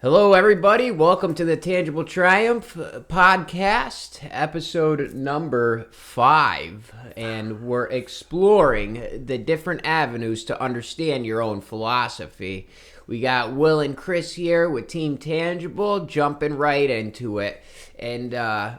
Hello, everybody. Welcome to the Tangible Triumph podcast, episode number 5. And we're exploring the different avenues to understand your own philosophy. We got Will and Chris here with Team Tangible, jumping right into it. And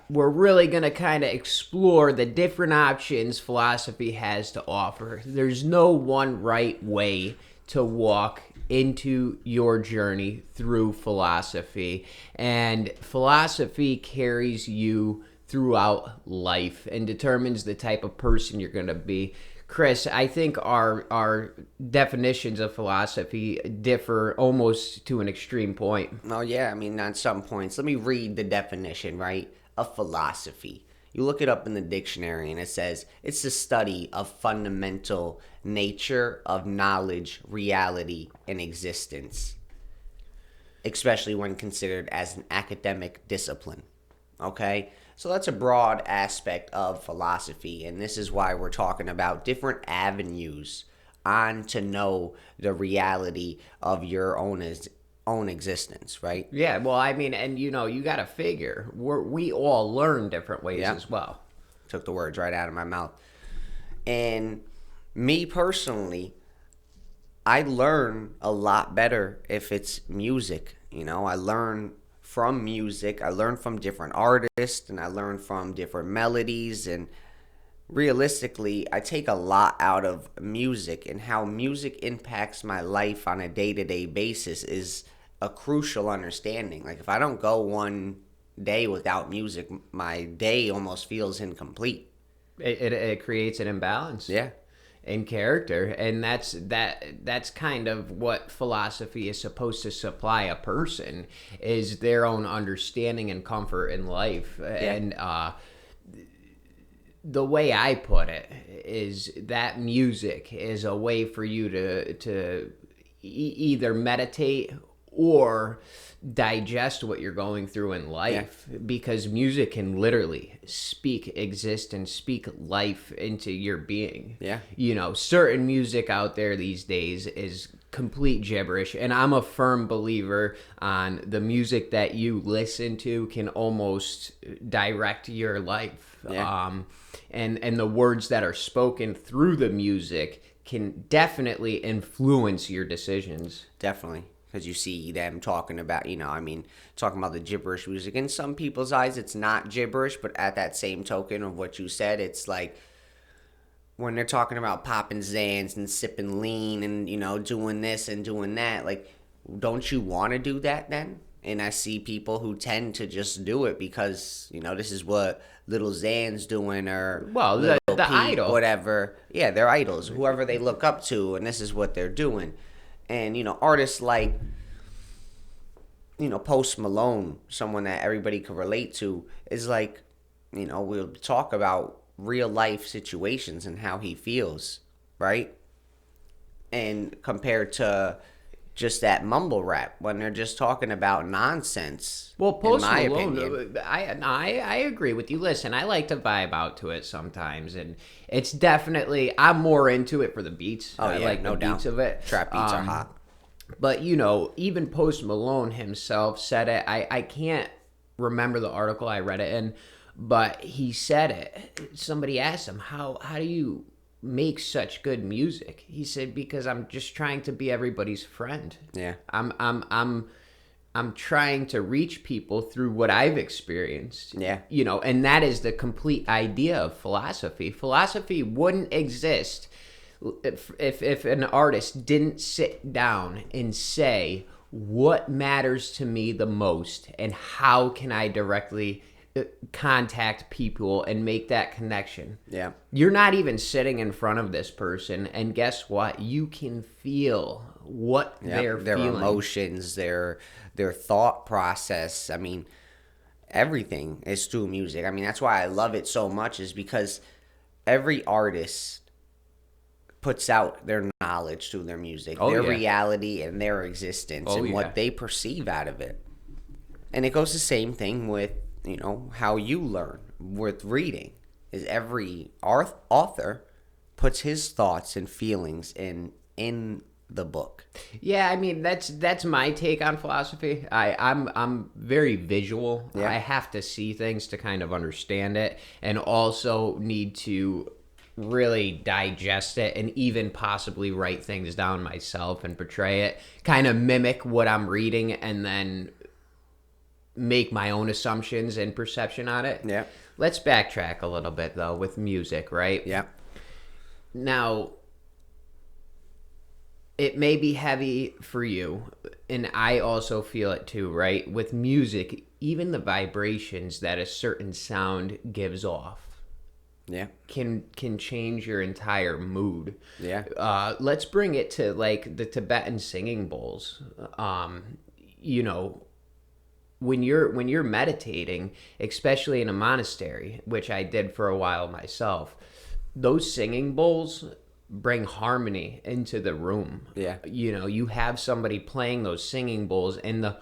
we're really going to kind of explore the different options philosophy has to offer. There's no one right way to walk into your journey through philosophy, and philosophy carries you throughout life and determines the type of person you're going to be. Chris, I think our definitions of philosophy differ almost to an extreme point. Oh, yeah. I mean, on some points. Let me read the definition, right, of philosophy. You look it up in the dictionary and it says it's the study of fundamental nature of knowledge, reality, and existence, especially when considered as an academic discipline. Okay? So that's a broad aspect of philosophy, and this is why we're talking about different avenues on to know the reality of your own existence, right? Yeah, well, I mean, and you got to figure we all learn different ways as well. Took the words right out of my mouth. And me personally, I learn a lot better if it's music. I learn from music. I learn from different artists, and I learn from different melodies. And realistically, I take a lot out of music, and how music impacts my life on a day-to-day basis is a crucial understanding. Like, if I don't go one day without music, my day almost feels incomplete. It creates an imbalance. Yeah. In character, and that's kind of what philosophy is supposed to supply a person, is their own understanding and comfort in life. Yeah. And the way I put it is that music is a way for you to either meditate or digest what you're going through in life, because music can literally speak existence, speak life into your being. Certain music out there these days is complete gibberish, and I'm a firm believer on the music that you listen to can almost direct your life. And the words that are spoken through the music can definitely influence your decisions. Definitely. Because you see them talking about, talking about the gibberish music. In some people's eyes, it's not gibberish, but at that same token of what you said, it's like when they're talking about popping Zans and sipping lean and, doing this and doing that, like, don't you want to do that then? And I see people who tend to just do it because, this is what Little Xan's doing, or the Pete, idol. whatever. Yeah, they're idols, whoever they look up to, and this is what they're doing. And, artists like, Post Malone, someone that everybody can relate to, is like, we'll talk about real life situations and how he feels, right? And compared to just that mumble rap when they're just talking about nonsense. Well, Post in my Malone, opinion. I agree with you. Listen, I like to vibe out to it sometimes, and it's definitely, I'm more into it for the beats. Oh, I yeah, like no the doubt. beats of it. Trap beats are hot. But, even Post Malone himself said it. I can't remember the article I read it in, but he said it. Somebody asked him, how do you make such good music? He said, because I'm just trying to be everybody's friend. Yeah. I'm trying to reach people through what I've experienced. Yeah. And that is the complete idea of philosophy. Philosophy wouldn't exist if an artist didn't sit down and say, what matters to me the most, and how can I directly contact people and make that connection. Yeah. You're not even sitting in front of this person, and guess what? You can feel what they're their feeling. Emotions, their thought process. I mean, everything is through music. I mean, that's why I love it so much, is because every artist puts out their knowledge through their music, their reality and their existence, and what they perceive out of it. And it goes the same thing with, how you learn with reading, is every author puts his thoughts and feelings in the book. Yeah, I mean that's my take on philosophy. I'm very visual. Yeah. I have to see things to kind of understand it, and also need to really digest it and even possibly write things down myself and portray it, kind of mimic what I'm reading, and then make my own assumptions and perception on it. Yeah. Let's backtrack a little bit though with music, right? Yeah. Now, it may be heavy for you, and I also feel it too, right? With music, even the vibrations that a certain sound gives off Yeah. can change your entire mood. Yeah. Let's bring it to like the Tibetan singing bowls. You know, when you're meditating, especially in a monastery, which I did for a while myself, those singing bowls bring harmony into the room. Yeah. You know, you have somebody playing those singing bowls, and the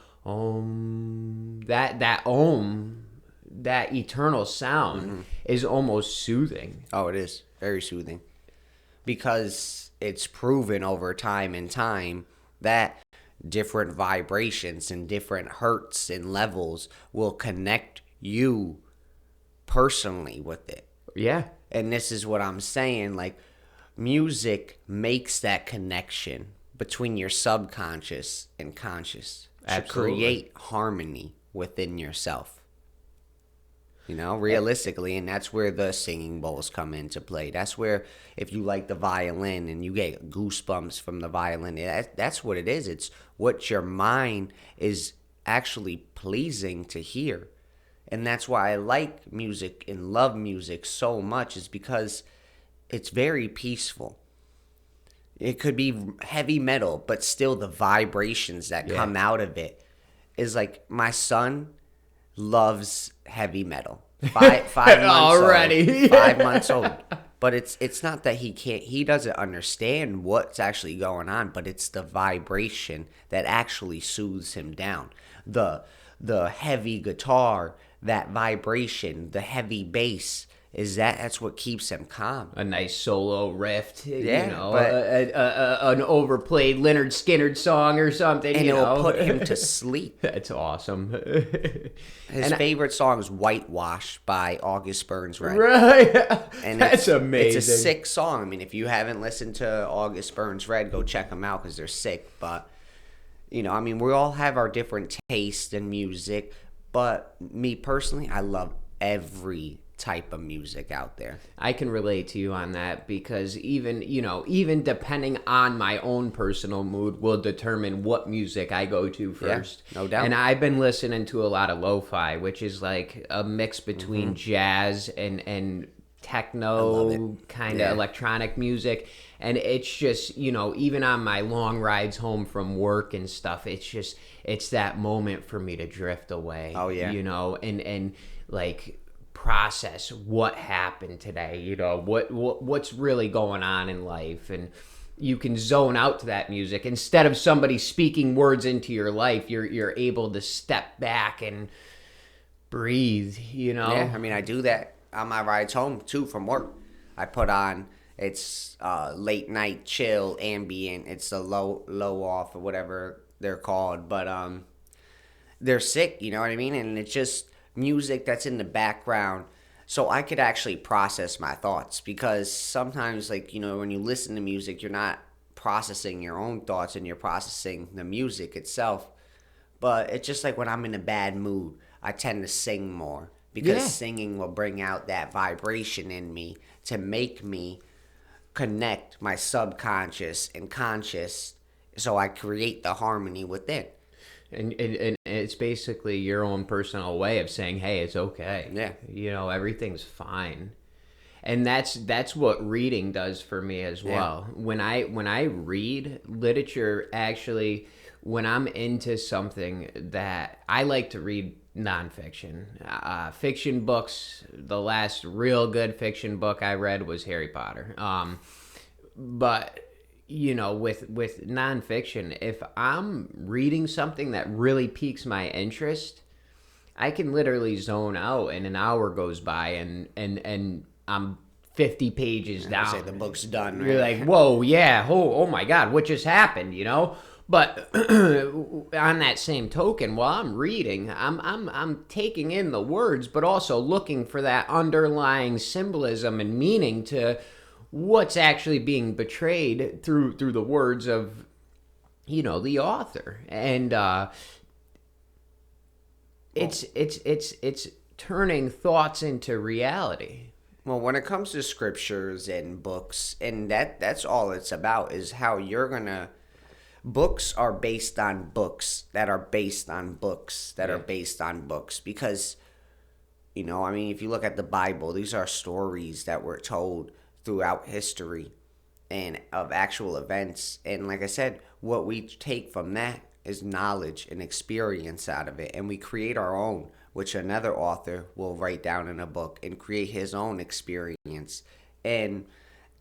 that eternal sound is almost soothing. Oh, it is very soothing, because it's proven over time and time that different vibrations and different hertz and levels will connect you personally with it. Yeah. And this is what I'm saying, like, music makes that connection between your subconscious and conscious to Absolutely. create harmony within yourself. You know, realistically, and that's where the singing bowls come into play. That's where, if you like the violin and you get goosebumps from the violin, that's what it is. It's what your mind is actually pleasing to hear. And that's why I like music and love music so much, is because it's very peaceful. It could be heavy metal, but still the vibrations that come out of it is like, my son loves heavy metal. 5 months Already. old. 5 months old. But it's not that he doesn't understand what's actually going on, but it's the vibration that actually soothes him down. The heavy guitar, that vibration, the heavy bass, that's what keeps him calm. A nice solo riff, Yeah, you know, but- an overplayed Leonard Skinner song or something, And you it'll know. put him to sleep. That's awesome. His favorite song is Whitewash by August Burns Red. Right. And That's amazing. It's a sick song. I mean, if you haven't listened to August Burns Red, go check them out because they're sick. But, you know, I mean, we all have our different tastes in music. But me personally, I love every type of music out there. I can relate to you on that, because even depending on my own personal mood will determine what music I go to first. Yeah, no doubt. And I've been listening to a lot of lo-fi, which is like a mix between jazz and techno, kind of electronic music. And it's just, even on my long rides home from work and stuff, it's that moment for me to drift away. Oh, yeah. And like process what happened today, what's really going on in life, and you can zone out to that music instead of somebody speaking words into your life. You're able to step back and breathe. Yeah, I mean, I do that on my rides home too from work. I put on, it's late night chill ambient. It's a low off or whatever they're called, but they're sick. You know what I mean? And it's just music that's in the background, so I could actually process my thoughts, because sometimes, like, when you listen to music, you're not processing your own thoughts and you're processing the music itself. But it's just like when I'm in a bad mood, I tend to sing more, because singing will bring out that vibration in me to make me connect my subconscious and conscious, so I create the harmony within. And it's basically your own personal way of saying, hey, it's okay. Yeah. Everything's fine. And that's what reading does for me as well. Yeah. When I read literature, actually, when I'm into something, that I like to read nonfiction. Fiction books, the last real good fiction book I read was Harry Potter. But with nonfiction, if I'm reading something that really piques my interest, I can literally zone out, and an hour goes by, and I'm 50 pages down. Say the book's done. You're like, whoa, yeah, oh my God, what just happened, you know? But on that same token, while I'm reading, I'm taking in the words, but also looking for that underlying symbolism and meaning to what's actually being betrayed through the words of, you know, the author. And it's turning thoughts into reality. Well, when it comes to scriptures and books, and that's all it's about, is how you're gonna. Books are based on books that are based on books that are based on books. Because, you know, I mean, if you look at the Bible, these are stories that were told throughout history and of actual events. And like I said, what we take from that is knowledge and experience out of it. And we create our own, which another author will write down in a book and create his own experience. And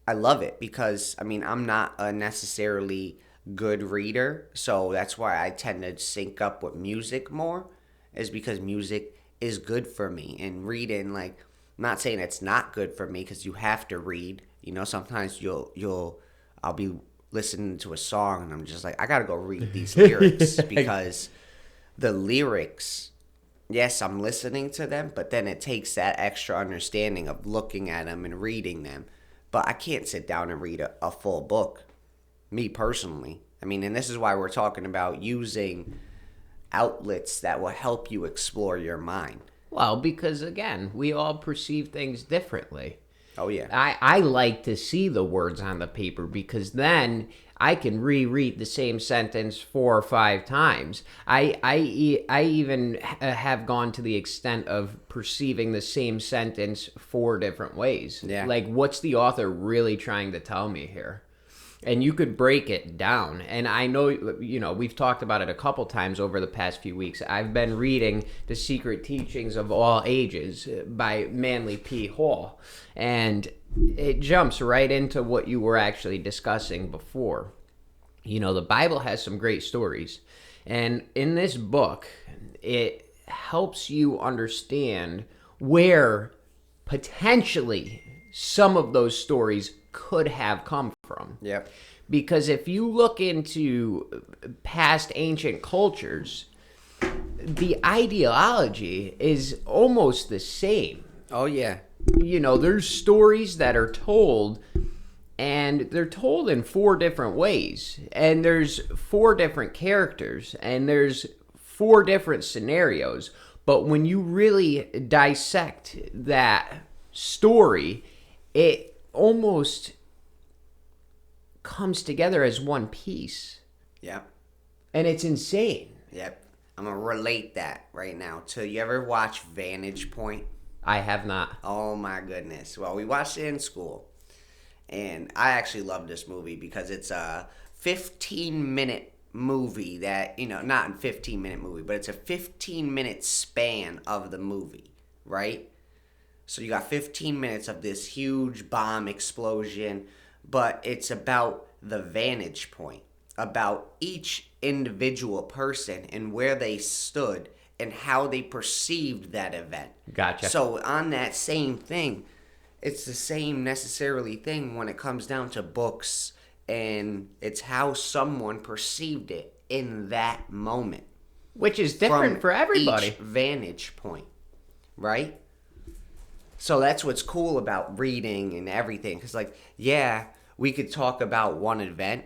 I love it because, I mean, I'm not a necessarily good reader, so that's why I tend to sync up with music more, is because music is good for me. And reading, like, I'm not saying it's not good for me, because you have to read. You know, sometimes I'll be listening to a song and I'm just like, I gotta go read these lyrics, because the lyrics, yes, I'm listening to them, but then it takes that extra understanding of looking at them and reading them. But I can't sit down and read a full book, me personally. I mean, and this is why we're talking about using outlets that will help you explore your mind. Well, because again, we all perceive things differently. Oh, yeah. I like to see the words on the paper, because then I can reread the same sentence 4 or 5 times. I even have gone to the extent of perceiving the same sentence 4 different ways. Yeah. Like, what's the author really trying to tell me here? And you could break it down. And I know, you know, we've talked about it a couple times over the past few weeks. I've been reading The Secret Teachings of All Ages by Manly P. Hall. And it jumps right into what you were actually discussing before. You know, the Bible has some great stories. And in this book, it helps you understand where potentially some of those stories could have come from. Yep. Because if you look into past ancient cultures, the ideology is almost the same. Oh, yeah. You know, there's stories that are told, and they're told in 4 different ways. And there's 4 different characters, and there's 4 different scenarios. But when you really dissect that story, it almost comes together as one piece. Yep. And it's insane. Yep. I'm going to relate that right now to, you ever watch Vantage Point? I have not. Oh, my goodness. Well, we watched it in school. And I actually love this movie because it's a 15-minute movie that, you know, not a 15-minute movie, but it's a 15-minute span of the movie, right? So you got 15 minutes of this huge bomb explosion, but it's about the vantage point, about each individual person and where they stood and how they perceived that event. Gotcha. So on that same thing, it's the same necessarily thing when it comes down to books, and it's how someone perceived it in that moment. Which is different for everybody. Each vantage point, right? So that's what's cool about reading and everything. Because, like, yeah, we could talk about one event,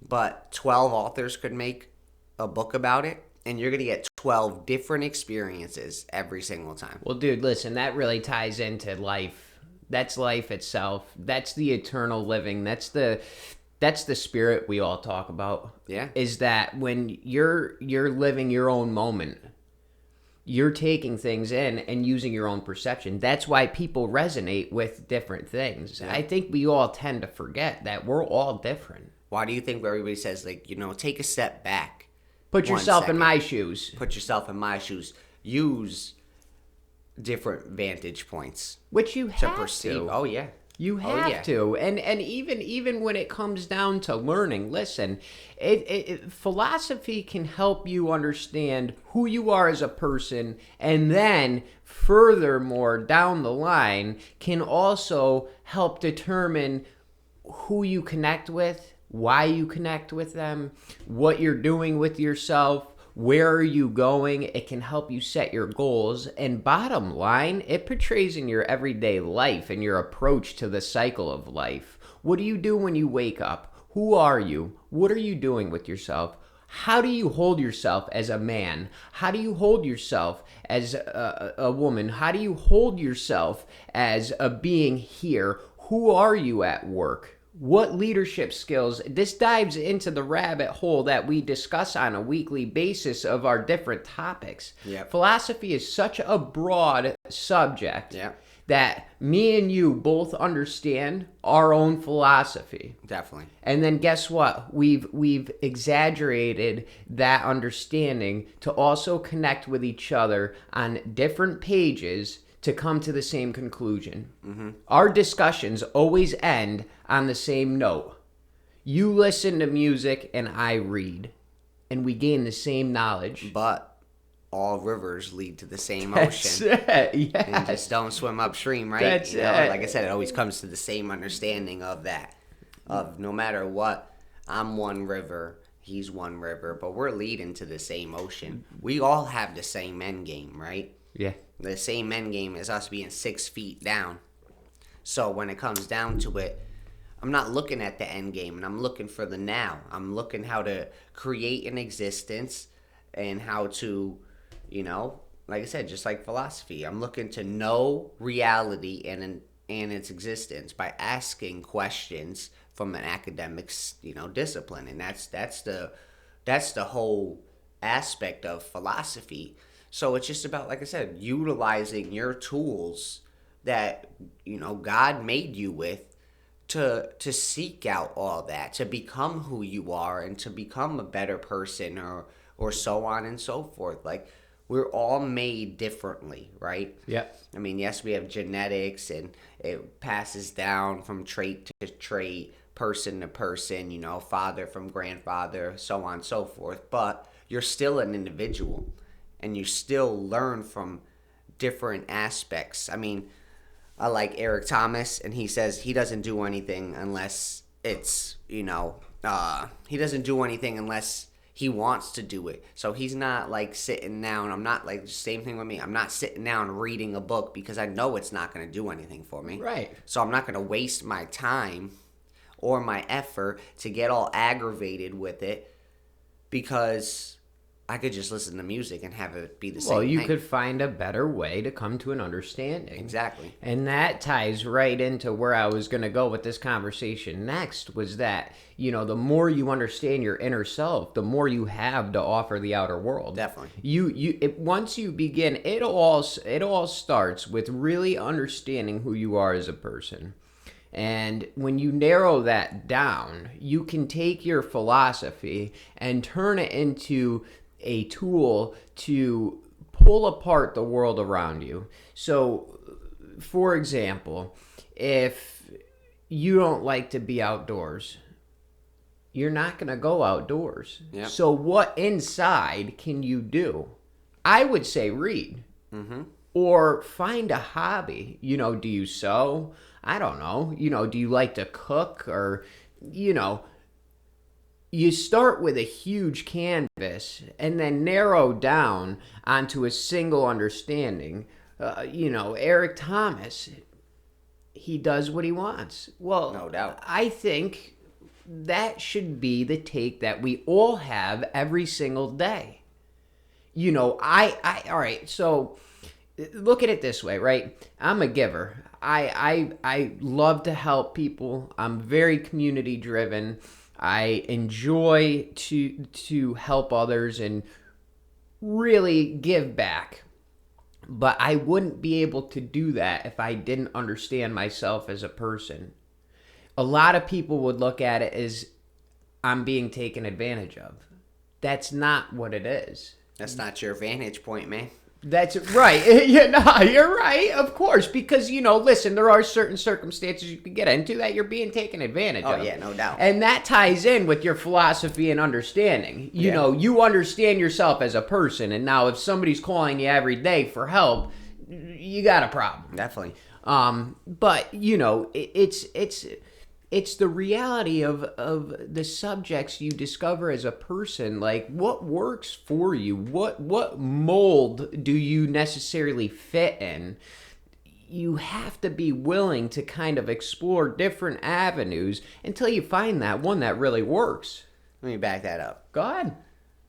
but 12 authors could make a book about it, and you're going to get 12 different experiences every single time. Well, dude, listen, that really ties into life. That's life itself. That's the eternal living. That's the spirit we all talk about. Yeah. Is that when you're living your own moment, you're taking things in and using your own perception. That's why people resonate with different things. Yeah. I think we all tend to forget that we're all different. Why do you think everybody says, like, you know, take a step back? Put yourself in my shoes. Put yourself in my shoes. Use different vantage points. Which you have to perceive. to. Oh, yeah. You have to, and even when it comes down to learning, listen, philosophy can help you understand who you are as a person, and then furthermore down the line can also help determine who you connect with, why you connect with them, what you're doing with yourself. Where are you going? It can help you set your goals. And bottom line, it portrays in your everyday life and your approach to the cycle of life. What do you do when you wake up? Who are you? What are you doing with yourself? How do you hold yourself as a man? How do you hold yourself as a woman? How do you hold yourself as a being here? Who are you at work? What leadership skills? This dives into the rabbit hole that we discuss on a weekly basis of our different topics. Yep. Philosophy is such a broad subject Yep. that me and you both understand our own philosophy. Definitely. And then guess what? We've exaggerated that understanding to also connect with each other on different pages to come to the same conclusion. Mm-hmm. Our discussions always end on the same note. You listen to music and I read, and we gain the same knowledge. But all rivers lead to the same That's ocean. it, yes. And just don't swim upstream, right? That's you know, it. like I said, it always comes to the same understanding of that. Of no matter what, I'm one river, he's one river, but we're leading to the same ocean. We all have the same end game, right? Yeah. The same end game is us being 6 feet down. So when it comes down to it, I'm not looking at the end game, and I'm looking for the now. I'm looking how to create an existence and how to, you know, like I said, just like philosophy, I'm looking to know reality and its existence by asking questions from an academic's, you know, discipline, and that's the whole aspect of philosophy. So it's just about, like I said, utilizing your tools that, you know, God made you with to seek out all that, to become who you are and to become a better person or so on and so forth. Like, we're all made differently, right? Yeah. I mean, yes, we have genetics and it passes down from trait to trait, person to person, you know, father from grandfather, so on and so forth. But you're still an individual. And you still learn from different aspects. I mean, I like Eric Thomas, and he says he doesn't do anything unless it's, you know, he doesn't do anything unless he wants to do it. So he's not like sitting down. I'm not like, same thing with me. I'm not sitting down reading a book because I know it's not going to do anything for me. Right. So I'm not going to waste my time or my effort to get all aggravated with it because I could just listen to music and have it be the same Well, you thing. could find a better way to come to an understanding. Exactly. And that ties right into where I was going to go with this conversation next, was that, you know, the more you understand your inner self, the more you have to offer the outer world. Definitely. Once you begin, it all starts with really understanding who you are as a person. And when you narrow that down, you can take your philosophy and turn it into a tool to pull apart the world around you. So, for example, if you don't like to be outdoors, you're not going to go outdoors. Yep. So what inside can you do? I would say read. Mm-hmm. Or find a hobby. You know, do you sew? I don't know. You know, do you like to cook? Or, you know, you start with a huge canvas and then narrow down onto a single understanding. You know, Eric Thomas, he does what he wants. Well, No doubt. I think that should be the take that we all have every single day. You know, all right, so look at it this way, right? I'm a giver. I love to help people. I'm very community driven. I enjoy to help others and really give back. But I wouldn't be able to do that if I didn't understand myself as a person. A lot of people would look at it as I'm being taken advantage of. That's not what it is. That's not your vantage point, man. That's right. Yeah, no, you're right, of course, because listen, there are certain circumstances you can get into that you're being taken advantage of. Oh yeah, no doubt. And that ties in with your philosophy and understanding. Yeah. You understand yourself as a person, and now if somebody's calling you every day for help, you got a problem. Definitely. But it's the reality of the subjects you discover as a person. Like, what works for you? What mold do you necessarily fit in? You have to be willing to kind of explore different avenues until you find that one that really works. Let me back that up. Go ahead.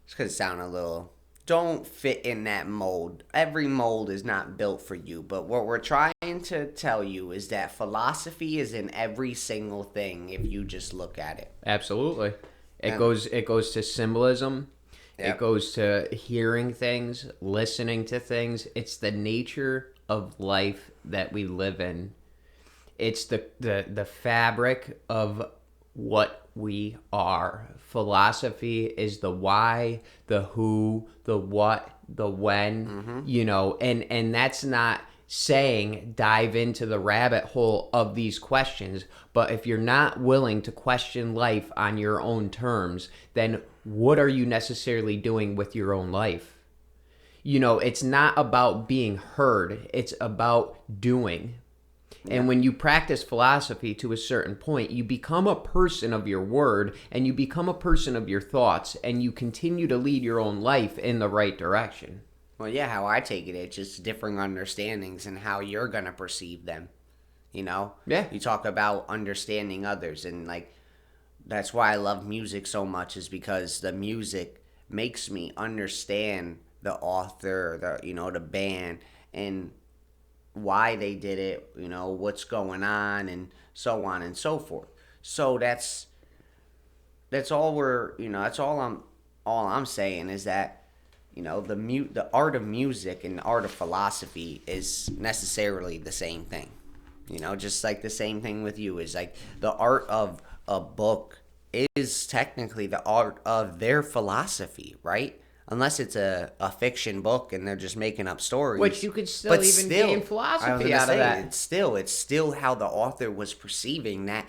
It's because it sound a little... Don't fit in that mold. Every mold is not built for you. But what we're trying to tell you is that philosophy is in every single thing if you just look at it. Absolutely. It goes to symbolism. Yep. It goes to hearing things, listening to things. It's the nature of life that we live in. It's the fabric of what we are. Philosophy is the why, the who, the what, the when, and that's not saying dive into the rabbit hole of these questions, but if you're not willing to question life on your own terms, then what are you necessarily doing with your own life? It's not about being heard, it's about doing. And when you practice philosophy to a certain point, you become a person of your word and you become a person of your thoughts, and you continue to lead your own life in the right direction. Well, yeah, how I take it, it's just differing understandings and how you're going to perceive them. Yeah. You talk about understanding others, and that's why I love music so much, is because the music makes me understand the author, the band, and why they did it, what's going on, and so on and so forth. So that's all that's all I'm saying is that the art of music and the art of philosophy is necessarily the same thing. Just like the same thing with you is like the art of a book is technically the art of their philosophy, right? Unless it's a fiction book and they're just making up stories. Which you could still gain philosophy out of that. It's still how the author was perceiving that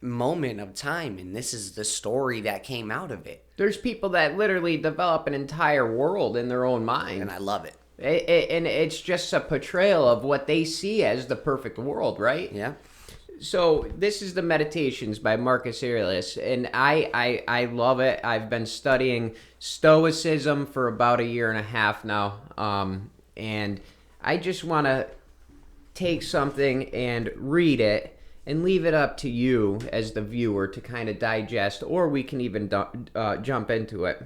moment of time, and this is the story that came out of it. There's people that literally develop an entire world in their own mind. And I love it. And it's just a portrayal of what they see as the perfect world, right? Yeah. So this is the Meditations by Marcus Aurelius, and I love it. I've been studying Stoicism for about 1.5 years now, and I just want to take something and read it and leave it up to you as the viewer to kind of digest, or we can even jump into it.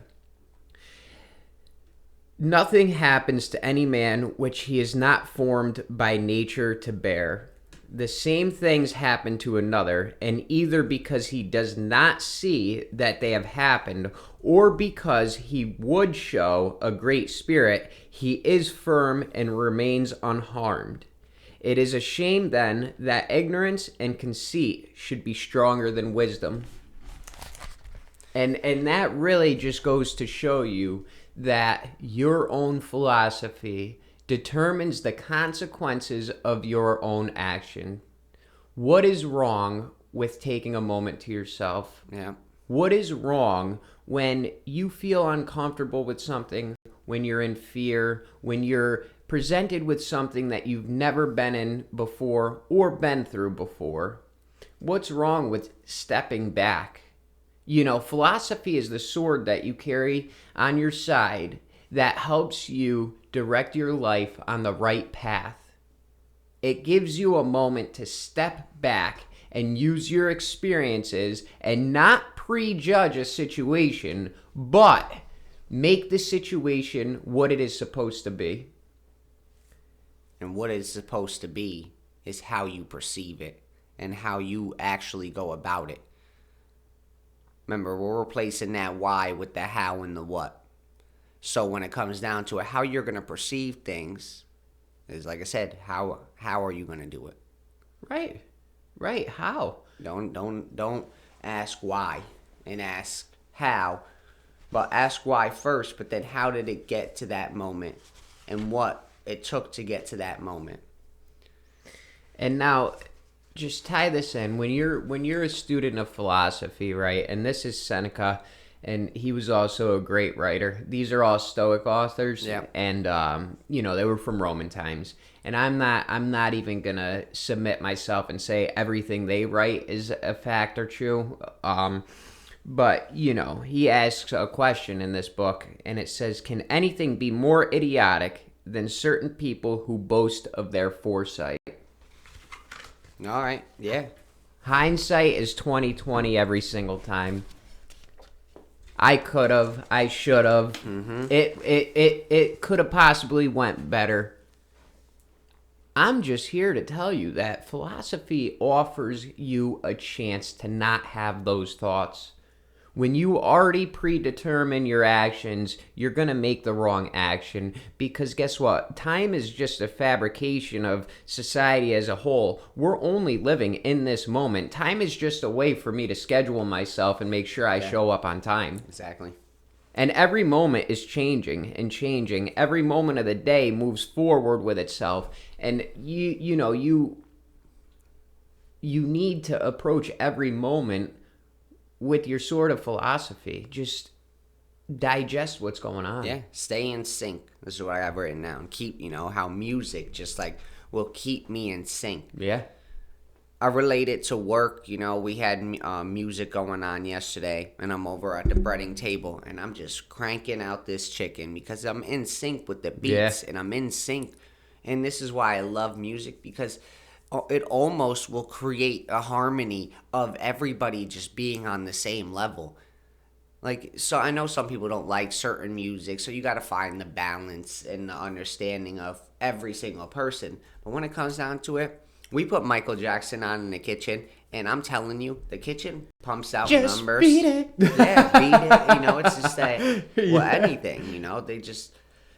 Nothing happens to any man which he is not formed by nature to bear. The same things happen to another, and either because he does not see that they have happened, or because he would show a great spirit, he is firm and remains unharmed. It is a shame, then, that ignorance and conceit should be stronger than wisdom. And that really just goes to show you that your own philosophy determines the consequences of your own action. What is wrong with taking a moment to yourself? Yeah. What is wrong when you feel uncomfortable with something, when you're in fear, when you're presented with something that you've never been in before or been through before? What's wrong with stepping back? Philosophy is the sword that you carry on your side that helps you direct your life on the right path. It gives you a moment to step back and use your experiences and not prejudge a situation, but make the situation what it is supposed to be. And what it's supposed to be is how you perceive it and how you actually go about it. Remember, we're replacing that why with the how and the what. So when it comes down to it, how you're going to perceive things is, like I said, how are you going to do it? Right. How? Don't ask why and ask how, but ask why first. But then, how did it get to that moment? and what it took to get to that moment. And now, just tie this in. When you're a student of philosophy, right? And this is Seneca, and he was also a great writer. These are all Stoic authors, Yeah. and they were from Roman times. And I'm not even gonna submit myself and say everything they write is a fact or true. But he asks a question in this book, and it says, "Can anything be more idiotic than certain people who boast of their foresight?" All right, yeah. Hindsight is 20/20 every single time. I could have. I should have. Mm-hmm. It could have possibly went better. I'm just here to tell you that philosophy offers you a chance to not have those thoughts. When you already predetermine your actions, you're going to make the wrong action, because guess what? Time is just a fabrication of society as a whole. We're only living in this moment. Time is just a way for me to schedule myself and make sure I show up on time. Exactly. And every moment is changing and changing. Every moment of the day moves forward with itself. And you need to approach every moment with your sort of philosophy. Just digest what's going on. Yeah, stay in sync. This is what I have written down. Keep, how music just like will keep me in sync. Yeah. I relate it to work. We had music going on yesterday, and I'm over at the breading table, and I'm just cranking out this chicken because I'm in sync with the beats, and I'm in sync. And this is why I love music, because it almost will create a harmony of everybody just being on the same level. So I know some people don't like certain music, so you got to find the balance and the understanding of every single person. But when it comes down to it, we put Michael Jackson on in the kitchen, and I'm telling you, the kitchen pumps out just numbers. Beat it. Yeah, beat it. It's just that, anything,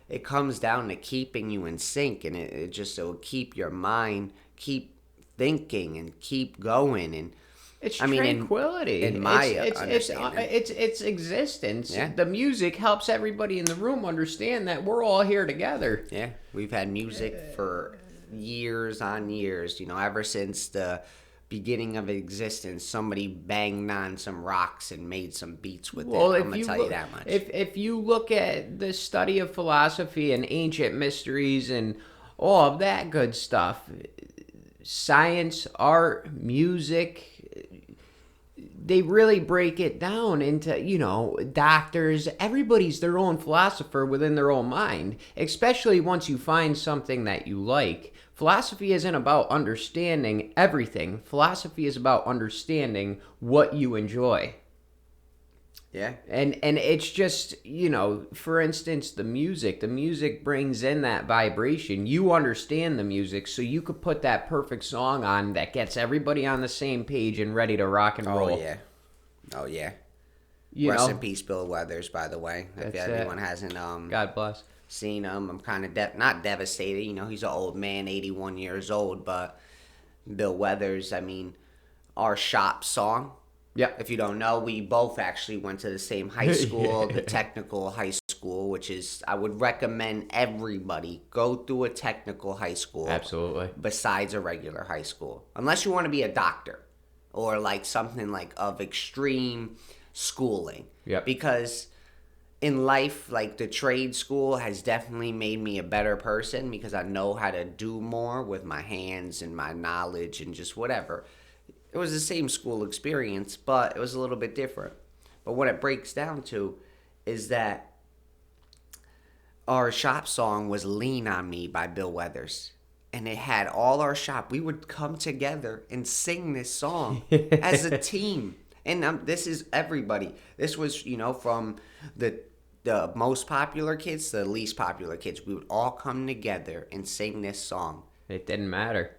it comes down to keeping you in sync, and it will keep your mind, keep thinking, and keep going. And it's tranquility. In my understanding. It's existence. Yeah. The music helps everybody in the room understand that we're all here together. Yeah, we've had music for years on years, ever since the beginning of existence. Somebody banged on some rocks and made some beats with it. I'm gonna tell you that much. If you look at the study of philosophy and ancient mysteries and all of that good stuff, science, art, music, they really break it down into, doctors. Everybody's their own philosopher within their own mind, especially once you find something that you like. Philosophy isn't about understanding everything. Philosophy is about understanding what you enjoy. Yeah. And it's just, for instance, the music brings in that vibration. You understand the music, so you could put that perfect song on that gets everybody on the same page and ready to rock and roll. Oh yeah. Rest in peace, Bill Weathers, by the way. If anyone hasn't God bless. Seen him, I'm kind of not devastated. He's an old man, 81 years old, but Bill Weathers, our shop song. Yeah. If you don't know, we both actually went to the same high school, the technical high school, which is, I would recommend everybody go through a technical high school. Absolutely. Besides a regular high school. Unless you want to be a doctor or something of extreme schooling. Yep. Because in life, the trade school has definitely made me a better person, because I know how to do more with my hands and my knowledge and just whatever. It was the same school experience, but it was a little bit different. But what it breaks down to is that our shop song was Lean on Me by Bill Weathers. And it had all our shop. We would come together and sing this song as a team. And this is everybody. This was, from the most popular kids to the least popular kids. We would all come together and sing this song. It didn't matter.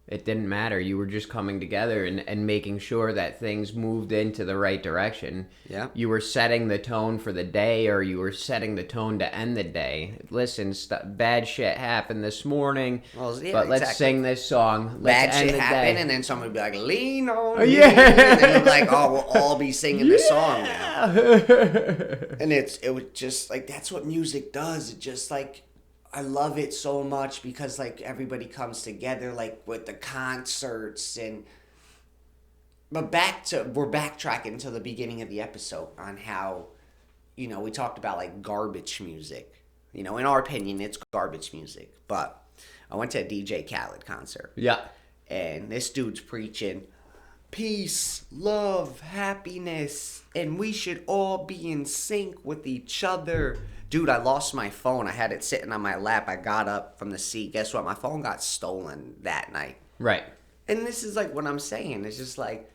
It didn't matter. You were just coming together and making sure that things moved into the right direction. Yeah. You were setting the tone for the day, or you were setting the tone to end the day. Listen, bad shit happened this morning, but let's sing this song. Bad shit happened, and then someone would be like, lean on me. Yeah. And then you'd be like, oh, we'll all be singing the song now. And it was just that's what music does. It just I love it so much because like everybody comes together like with the concerts and but we're backtracking to the beginning of the episode on how we talked about like garbage music. In our opinion it's garbage music, but I went to a DJ Khaled concert. Yeah. And this dude's preaching peace, love, happiness, and we should all be in sync with each other. Dude, I lost my phone. I had it sitting on my lap. I got up from the seat. Guess what? My phone got stolen that night. Right. And this is like what I'm saying. It's just like,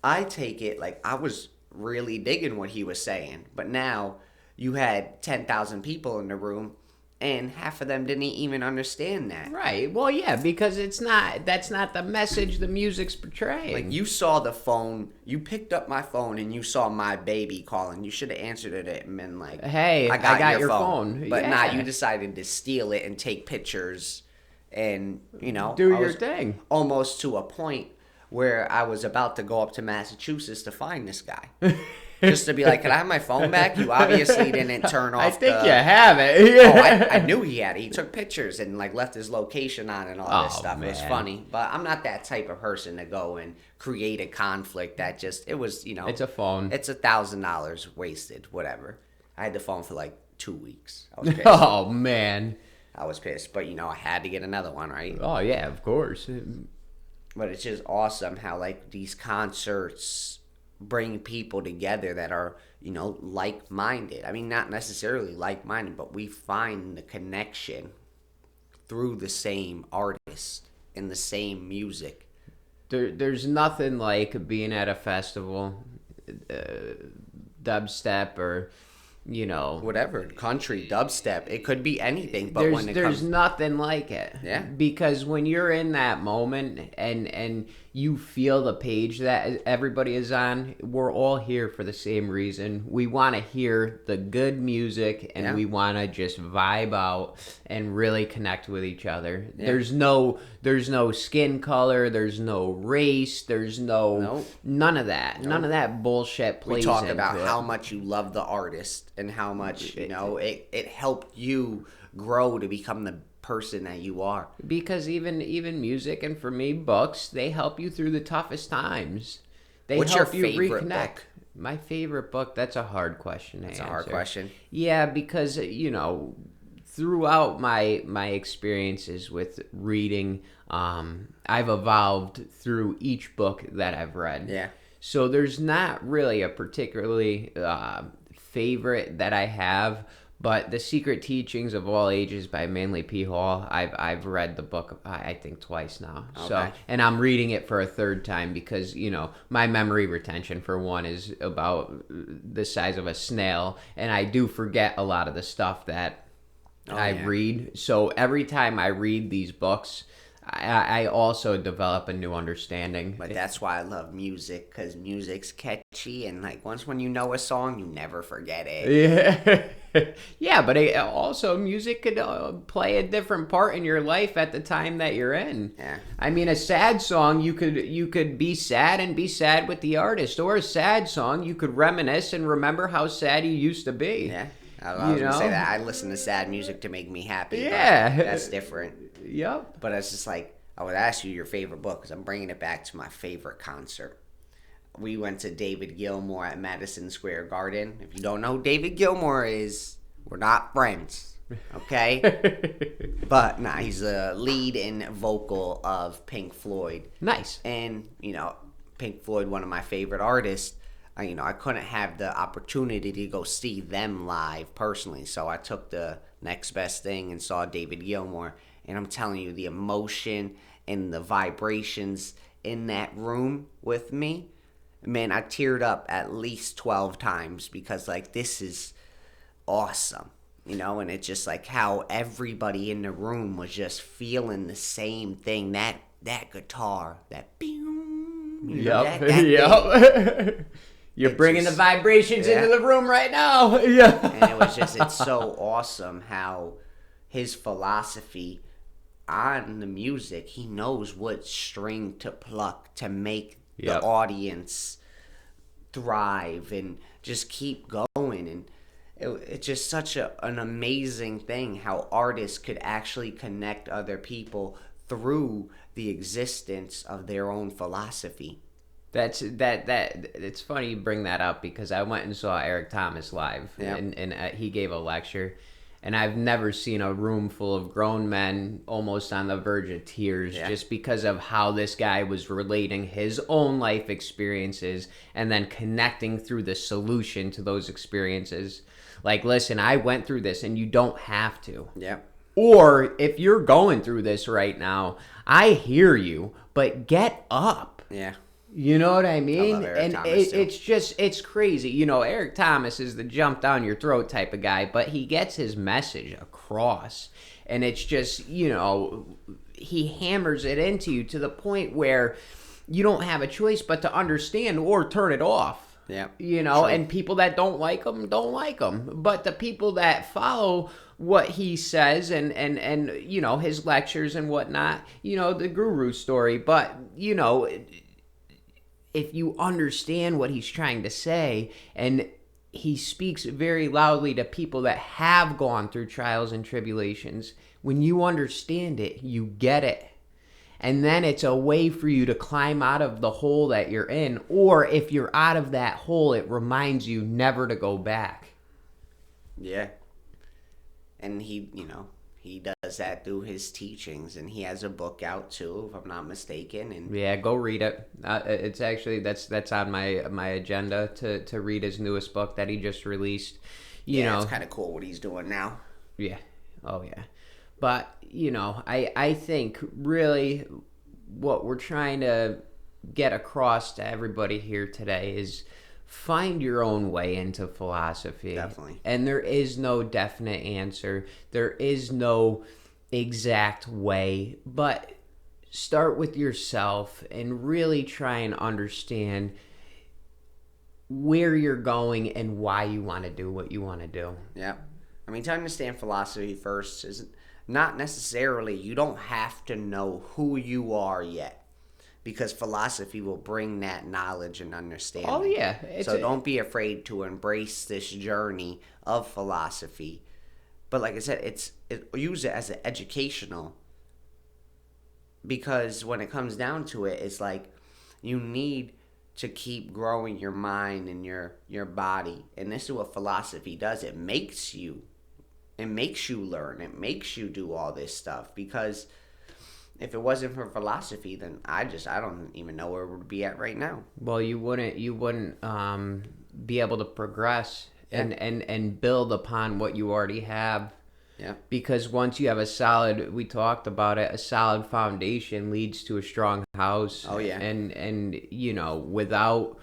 I take it like I was really digging what he was saying. But now you had 10,000 people in the room and half of them didn't even understand that. Right. Well, yeah, because that's not the message the music's portraying. Like, you saw the phone, you picked up my phone, and you saw my baby calling. You should have answered it and been like, hey, I got your phone. But yeah. nah, you decided to steal it and take pictures and, do your thing. Almost to a point where I was about to go up to Massachusetts to find this guy. Just to be like, can I have my phone back? You obviously didn't turn off I think you have it. I knew he had it. He took pictures and like left his location on and all this stuff. Man. It was funny. But I'm not that type of person to go and create a conflict that just, it was, It's a phone. It's $1,000 wasted, whatever. I had the phone for like 2 weeks. I was pissed. Oh, man. I was pissed. But, I had to get another one, right? Oh, yeah, of course. But it's just awesome how like these concerts bring people together that are, like-minded. I mean, not necessarily like-minded, but we find the connection through the same artist and the same music. There's nothing like being at a festival, dubstep or, whatever, country, dubstep, it could be anything. But there's nothing like it. Yeah. Because when you're in that moment and you feel the page that everybody is on, we're all here for the same reason. We want to hear the good music and we want to just vibe out and really connect with each other. Yeah. There's no skin color, there's no race, there's none of that. None of that bullshit plays. We talk about how much you love the artist and how much, it helped you grow to become the person that you are. Because even music and for me books, they help you through the toughest times. What's help your favorite you reconnect. Book? My favorite book, that's a hard question to answer. That's a hard question. Yeah, because throughout my experiences with reading, I've evolved through each book that I've read. Yeah. So there's not really a particularly favorite that I have. But The Secret Teachings of All Ages by Manly P. Hall, I've read the book, I think, twice now. Okay. So, and I'm reading it for a third time because, my memory retention, for one, is about the size of a snail. And I do forget a lot of the stuff that I read. So every time I read these books, I also develop a new understanding. But that's why I love music, because music's catchy, and like once when you know a song, you never forget it. Yeah, yeah, but also music could play a different part in your life at the time that you're in. Yeah, I mean, a sad song, you could be sad and be sad with the artist, or a sad song, you could reminisce and remember how sad you used to be. Yeah. I was going to say that. I listen to sad music to make me happy. Yeah. But that's different. Yep. But it's just like, I would ask you your favorite book because I'm bringing it back to my favorite concert. We went to David Gilmour at Madison Square Garden. If you don't know who David Gilmour is, we're not friends. Okay? But, nah, he's the lead and vocal of Pink Floyd. Nice. And, Pink Floyd, one of my favorite artists. I couldn't have the opportunity to go see them live personally, so I took the next best thing and saw David Gilmour. And I'm telling you, the emotion and the vibrations in that room with me, man, I teared up at least 12 times because, like, this is awesome, and it's just like how everybody in the room was just feeling the same thing. That guitar, that boom, yep. Yep. You're bringing the vibrations into the room right now. Yeah. And it's so awesome how his philosophy on the music, he knows what string to pluck to make the audience thrive and just keep going. it's just such an amazing thing how artists could actually connect other people through the existence of their own philosophy. It's funny you bring that up because I went and saw Eric Thomas live, Yeah. and he gave a lecture, and I've never seen a room full of grown men almost on the verge of tears just because of how this guy was relating his own life experiences and then connecting through the solution to those experiences. Like, listen, I went through this and you don't have to. Yeah. Or if you're going through this right now, I hear you, but get up. Yeah. You know what I mean? love Eric And Thomas, too. it's crazy. You know, Eric Thomas is the jump down your throat type of guy, but he gets his message across. And it's just, you know, he hammers it into you to the point where you don't have a choice but to understand or turn it off. Yeah. You know, True. and people that don't like him, don't like him. But the people that follow what he says and you know, his lectures and whatnot, you know, the guru story. But, you know, if you understand what he's trying to say, and he speaks very loudly to people that have gone through trials and tribulations, when you understand it, you get it. And then it's a way for you to climb out of the hole that you're in. Or if you're out of that hole, it reminds you never to go back. Yeah. And he does that through his teachings, and he has a book out too, if I'm not mistaken. And Yeah, go read it. It's actually that's on my agenda to read his newest book that he just released. You know, it's kind of cool what he's doing now. Yeah. Oh yeah. But, you know, I think really what we're trying to get across to everybody here today is find your own way into philosophy. Definitely. And there is no definite answer. There is no exact way, but start with yourself and really try and understand where you're going and why you want to do what you want to do. Yeah. I mean, to understand philosophy first is not necessarily, you don't have to know who you are yet, because philosophy will bring that knowledge and understanding. Oh, yeah. So don't be afraid to embrace this journey of philosophy. But like I said, use it as an educational, because when it comes down to it, it's like you need to keep growing your mind and your body. And this is what philosophy does. It makes you learn. It makes you do all this stuff, because if it wasn't for philosophy, then I don't even know where we'd be at right now. Well, you wouldn't be able to progress and build upon what you already have. Yeah. Because once you have a solid foundation leads to a strong house. Oh yeah. And you know, without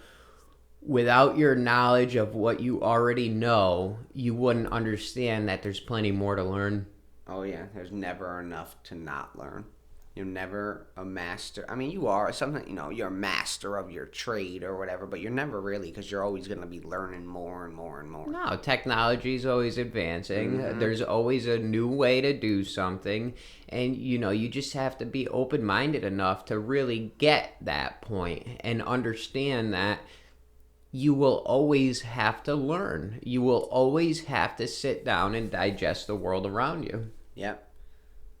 your knowledge of what you already know, you wouldn't understand that there's plenty more to learn. Oh yeah, there's never enough to not learn. You're never a master. I mean, you are something, you know, you're a master of your trade or whatever, but you're never really, because you're always going to be learning more and more and more. No, technology is always advancing. Mm-hmm. There's always a new way to do something. And, you know, you just have to be open-minded enough to really get that point and understand that you will always have to learn. You will always have to sit down and digest the world around you. Yep.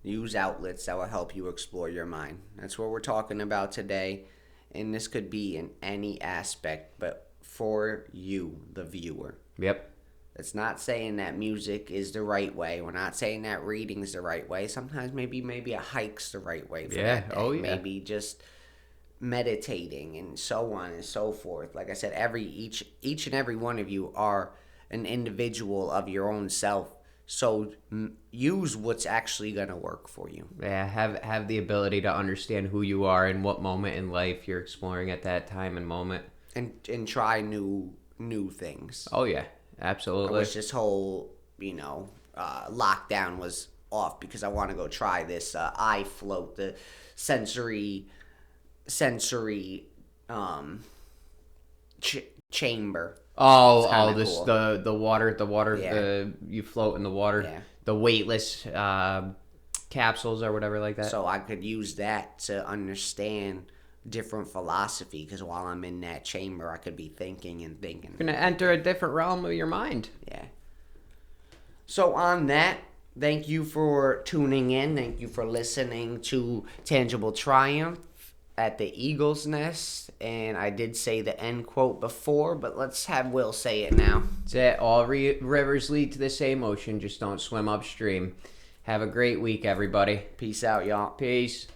Use outlets that will help you explore your mind. That's what we're talking about today. And this could be in any aspect, but for you, the viewer. Yep. It's not saying that music is the right way. We're not saying that reading is the right way. Sometimes maybe a hike's the right way for that day. Oh yeah. Maybe just meditating and so on and so forth. Like I said, each and every one of you are an individual of your own self. So use what's actually going to work for you. Yeah, have the ability to understand who you are and what moment in life you're exploring at that time and moment. And try new things. Oh yeah, absolutely. I wish this whole, lockdown was off, because I want to go try this eye float, the sensory chamber. This cool. the water. Yeah. You float in the water. Yeah. The weightless capsules or whatever like that. So I could use that to understand different philosophy, because while I'm in that chamber, I could be thinking and thinking. You're gonna enter a different realm of your mind. Yeah. So on that, thank you for tuning in. Thank you for listening to Tangible Triumph at the Eagle's Nest. And I did say the end quote before, but let's have Will say it now. That's it. All rivers lead to the same ocean, just don't swim upstream. Have a great week, everybody. Peace out, y'all. Peace.